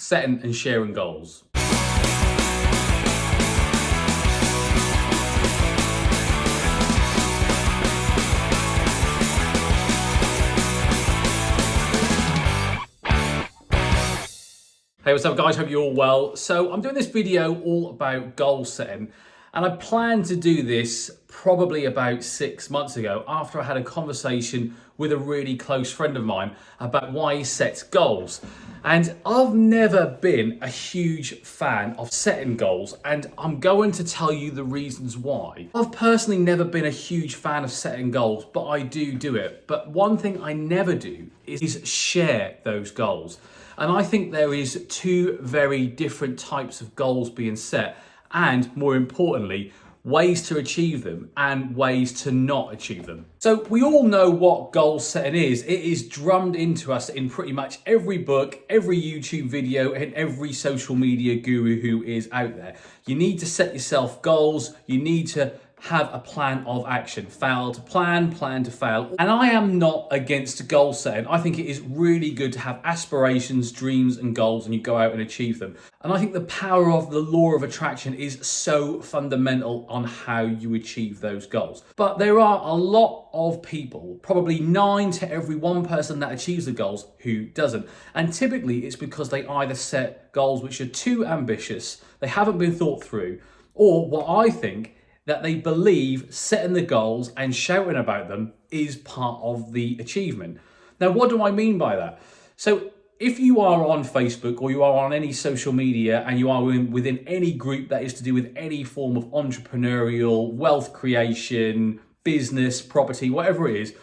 setting and sharing goals. Hey, what's up guys? Hope you're all well. So I'm doing this video all about goal setting, and I planned to do this probably about 6 months ago after I had a conversation with a really close friend of mine about why he sets goals. And I've never been a huge fan of setting goals, and I'm going to tell you the reasons why. I've personally never been a huge fan of setting goals, but I do it. But one thing I never do is share those goals. And I think there is two very different types of goals being set, and more importantly, ways to achieve them and ways to not achieve them. So we all know what goal setting is. It is drummed into us in pretty much every book, every YouTube video, and every social media guru who is out there. You need to set yourself goals. You need to have a plan of action. Fail to plan, plan to fail. And I am not against goal setting. I think it is really good to have aspirations, dreams, and goals, and you go out and achieve them. And I think the power of the law of attraction is so fundamental on how you achieve those goals. But there are a lot of people, probably 9 to every 1 person that achieves the goals who doesn't. And typically it's because they either set goals which are too ambitious, they haven't been thought through, or what I think, that they believe setting the goals and shouting about them is part of the achievement. Now, what do I mean by that? So if you are on Facebook or you are on any social media and you are within any group that is to do with any form of entrepreneurial, wealth creation, business, property, whatever it is,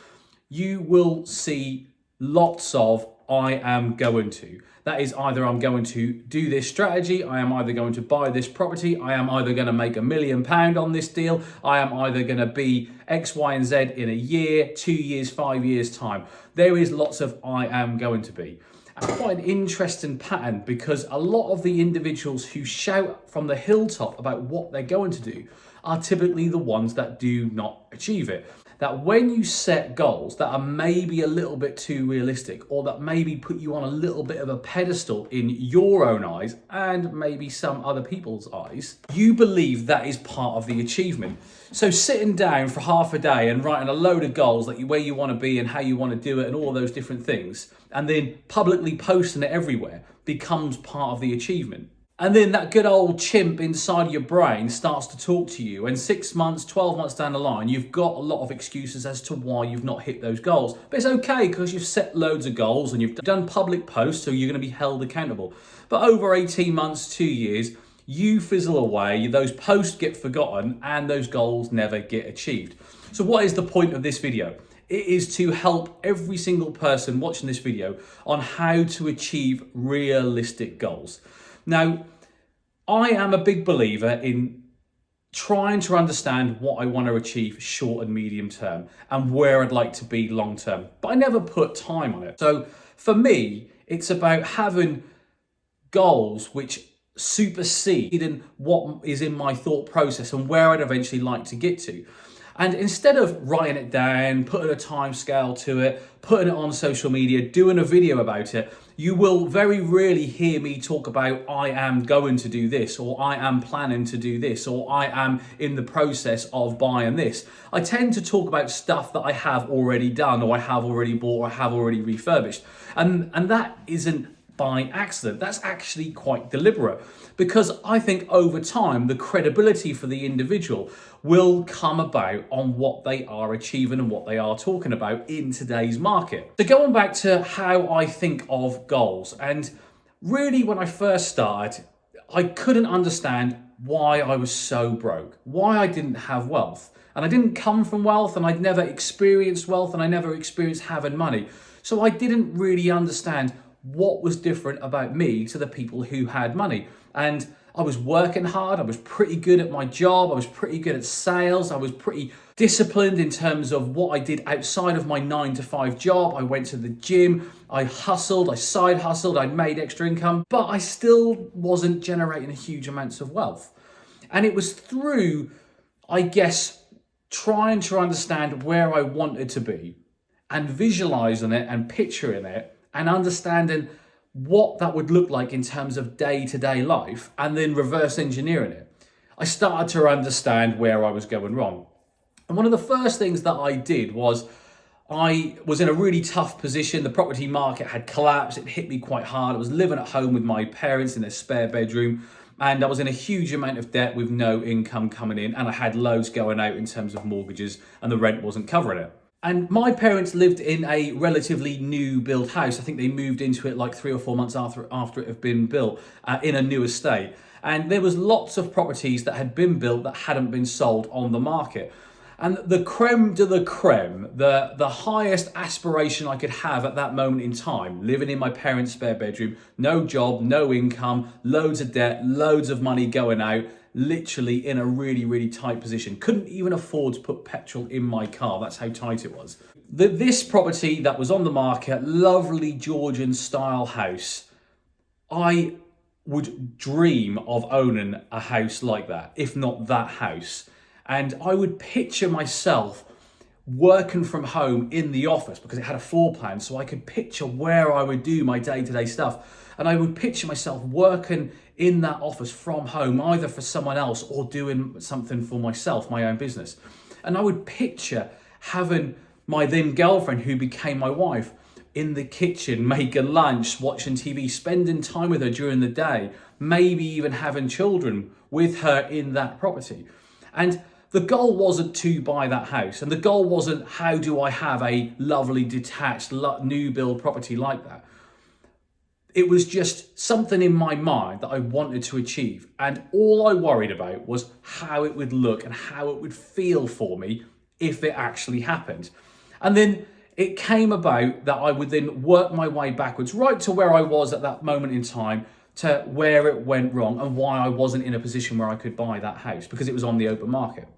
you will see lots of I am going to. That is either I'm going to do this strategy, I am either going to buy this property, I am either going to make £1 million on this deal, I am either going to be X, Y, and Z in a year, 2 years, 5 years time. There is lots of I am going to be. And quite an interesting pattern, because a lot of the individuals who shout from the hilltop about what they're going to do are typically the ones that do not achieve it. That when you set goals that are maybe a little bit too realistic, or that maybe put you on a little bit of a pedestal in your own eyes and maybe some other people's eyes, you believe that is part of the achievement. So sitting down for half a day and writing a load of goals that where you want to be and how you want to do it and all those different things, and then publicly posting it everywhere becomes part of the achievement. And then that good old chimp inside of your brain starts to talk to you. And 6 months, 12 months down the line, you've got a lot of excuses as to why you've not hit those goals. But it's okay, because you've set loads of goals and you've done public posts, so you're going to be held accountable. But over 18 months, 2 years, you fizzle away, those posts get forgotten, and those goals never get achieved. So what is the point of this video? It is to help every single person watching this video on how to achieve realistic goals. Now, I am a big believer in trying to understand what I want to achieve short and medium term and where I'd like to be long term, but I never put time on it. So for me, it's about having goals which supersede in what is in my thought process and where I'd eventually like to get to. And instead of writing it down, putting a time scale to it, putting it on social media, doing a video about it, you will very rarely hear me talk about I am going to do this, or I am planning to do this, or I am in the process of buying this. I tend to talk about stuff that I have already done, or I have already bought, or I have already refurbished. And that isn't by accident. That's actually quite deliberate, because I think over time the credibility for the individual will come about on what they are achieving and what they are talking about in today's market. So going back to how I think of goals, and really when I first started, I couldn't understand why I was so broke, why I didn't have wealth. And I didn't come from wealth, and I'd never experienced wealth, and I never experienced having money. So I didn't really understand what was different about me to the people who had money. And I was working hard, I was pretty good at my job, I was pretty good at sales, I was pretty disciplined in terms of what I did outside of my 9-to-5 job. I went to the gym, I hustled, I side hustled, I made extra income, but I still wasn't generating huge amounts of wealth. And it was through, I guess, trying to understand where I wanted to be and visualizing it and picturing it and understanding what that would look like in terms of day-to-day life, and then reverse engineering it, I started to understand where I was going wrong. And one of the first things that I did was I was in a really tough position. The property market had collapsed. It hit me quite hard. I was living at home with my parents in their spare bedroom, and I was in a huge amount of debt with no income coming in, and I had loads going out in terms of mortgages, and the rent wasn't covering it. And my parents lived in a relatively new built house. I think they moved into it like 3 or 4 months after it had been built, in a new estate. And there was lots of properties that had been built that hadn't been sold on the market. And the creme de la creme, the highest aspiration I could have at that moment in time, living in my parents' spare bedroom, no job, no income, loads of debt, loads of money going out, literally in a really, really tight position. Couldn't even afford to put petrol in my car. That's how tight it was. This property that was on the market, lovely Georgian style house, I would dream of owning a house like that, if not that house. And I would picture myself working from home in the office because it had a floor plan, so I could picture where I would do my day-to-day stuff. And I would picture myself working in that office from home, either for someone else or doing something for myself, my own business. And I would picture having my then girlfriend, who became my wife, in the kitchen, making lunch, watching TV, spending time with her during the day, maybe even having children with her in that property. And the goal wasn't to buy that house, and the goal wasn't how do I have a lovely detached new build property like that. It was just something in my mind that I wanted to achieve, and all I worried about was how it would look and how it would feel for me if it actually happened. And then it came about that I would then work my way backwards right to where I was at that moment in time, to where it went wrong and why I wasn't in a position where I could buy that house, because it was on the open market.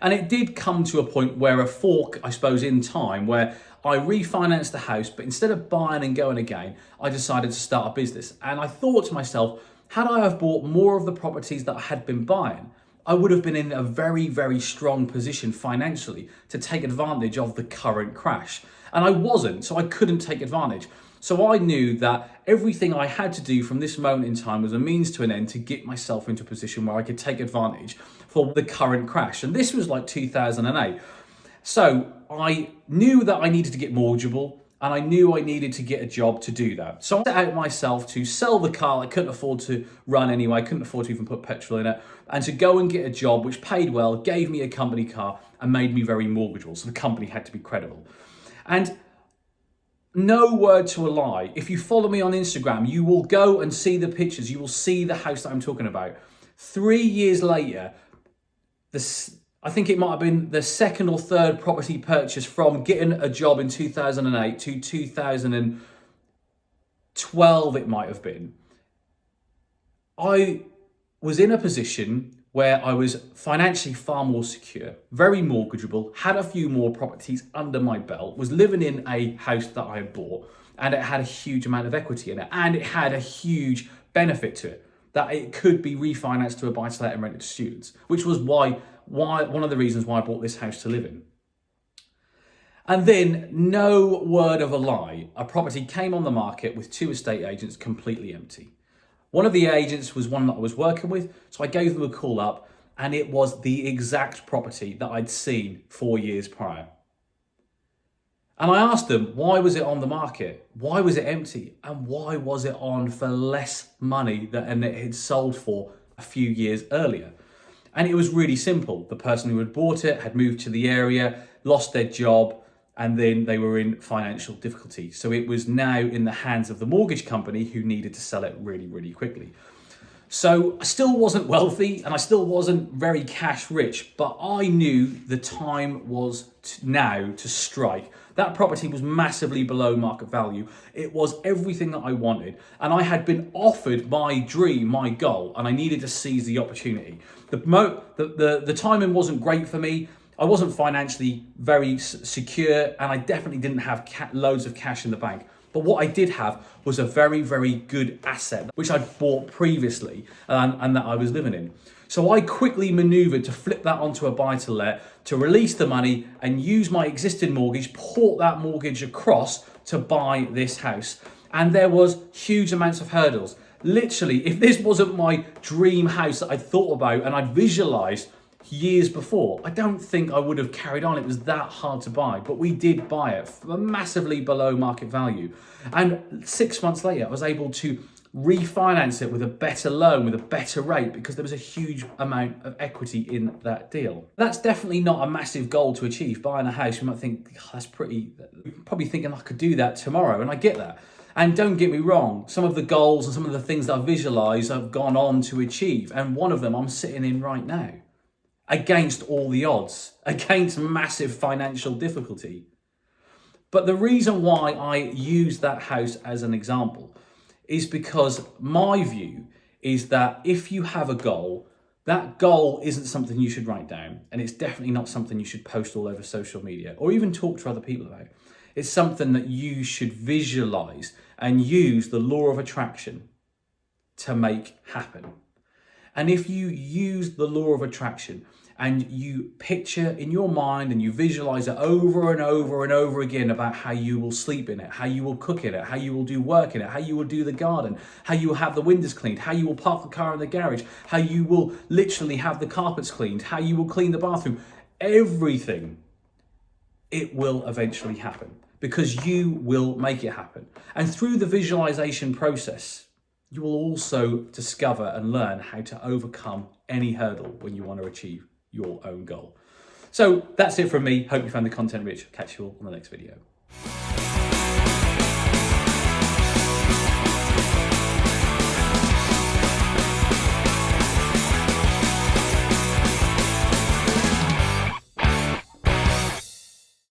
And it did come to a point where a fork, I suppose, in time, where I refinanced the house, but instead of buying and going again, I decided to start a business. And I thought to myself, had I have bought more of the properties that I had been buying, I would have been in a very, very strong position financially to take advantage of the current crash. And I wasn't, so I couldn't take advantage. So I knew that everything I had to do from this moment in time was a means to an end to get myself into a position where I could take advantage for the current crash. And this was like 2008. So I knew that I needed to get mortgageable, and I knew I needed to get a job to do that. So I set out myself to sell the car I couldn't afford to run anyway, I couldn't afford to even put petrol in it, and to go and get a job which paid well, gave me a company car, and made me very mortgageable. So the company had to be credible. And no word to a lie, if you follow me on Instagram, you will go and see the pictures. You will see the house that I'm talking about. 3 years later, I think it might have been the second or third property purchase from getting a job in 2008 to 2012, it might have been. I was in a position where I was financially far more secure, very mortgageable, had a few more properties under my belt, was living in a house that I had bought, and it had a huge amount of equity in it, and it had a huge benefit to it, that it could be refinanced to a buy-to-let and rented to students, which was why one of the reasons why I bought this house to live in. And then, no word of a lie, a property came on the market with 2 estate agents completely empty. One of the agents was one that I was working with, so I gave them a call up, and it was the exact property that I'd seen 4 years prior. And I asked them, why was it on the market? Why was it empty? And why was it on for less money than it had sold for a few years earlier? And it was really simple. The person who had bought it had moved to the area, lost their job, and then they were in financial difficulty. So it was now in the hands of the mortgage company, who needed to sell it really, really quickly. So I still wasn't wealthy, and I still wasn't very cash rich, but I knew the time was now to strike. That property was massively below market value. It was everything that I wanted, and I had been offered my dream, my goal, and I needed to seize the opportunity. The timing wasn't great for me. I wasn't financially very secure, and I definitely didn't have loads of cash in the bank. But what I did have was a very, very good asset, which I'd bought previously and that I was living in. So I quickly maneuvered to flip that onto a buy-to-let, to release the money and use my existing mortgage, port that mortgage across to buy this house. And there was huge amounts of hurdles. Literally, if this wasn't my dream house that I'd thought about and I'd visualized years before, I don't think I would have carried on. It was that hard to buy, but we did buy it for massively below market value. And 6 months later, I was able to refinance it with a better loan, with a better rate, because there was a huge amount of equity in that deal. That's definitely not a massive goal to achieve. Buying a house, you might think, oh, that's pretty, you're probably thinking I could do that tomorrow, and I get that. And don't get me wrong, some of the goals and some of the things that I visualised I've gone on to achieve, and one of them I'm sitting in right now, against all the odds, against massive financial difficulty. But the reason why I use that house as an example is because my view is that if you have a goal, that goal isn't something you should write down, and it's definitely not something you should post all over social media or even talk to other people about. It's something that you should visualize and use the law of attraction to make happen. And if you use the law of attraction and you picture in your mind and you visualize it over and over and over again about how you will sleep in it, how you will cook in it, how you will do work in it, how you will do the garden, how you will have the windows cleaned, how you will park the car in the garage, how you will literally have the carpets cleaned, how you will clean the bathroom, everything, it will eventually happen because you will make it happen. And through the visualization process, you will also discover and learn how to overcome any hurdle when you want to achieve your own goal. So that's it from me. Hope you found the content rich. Catch you all on the next video.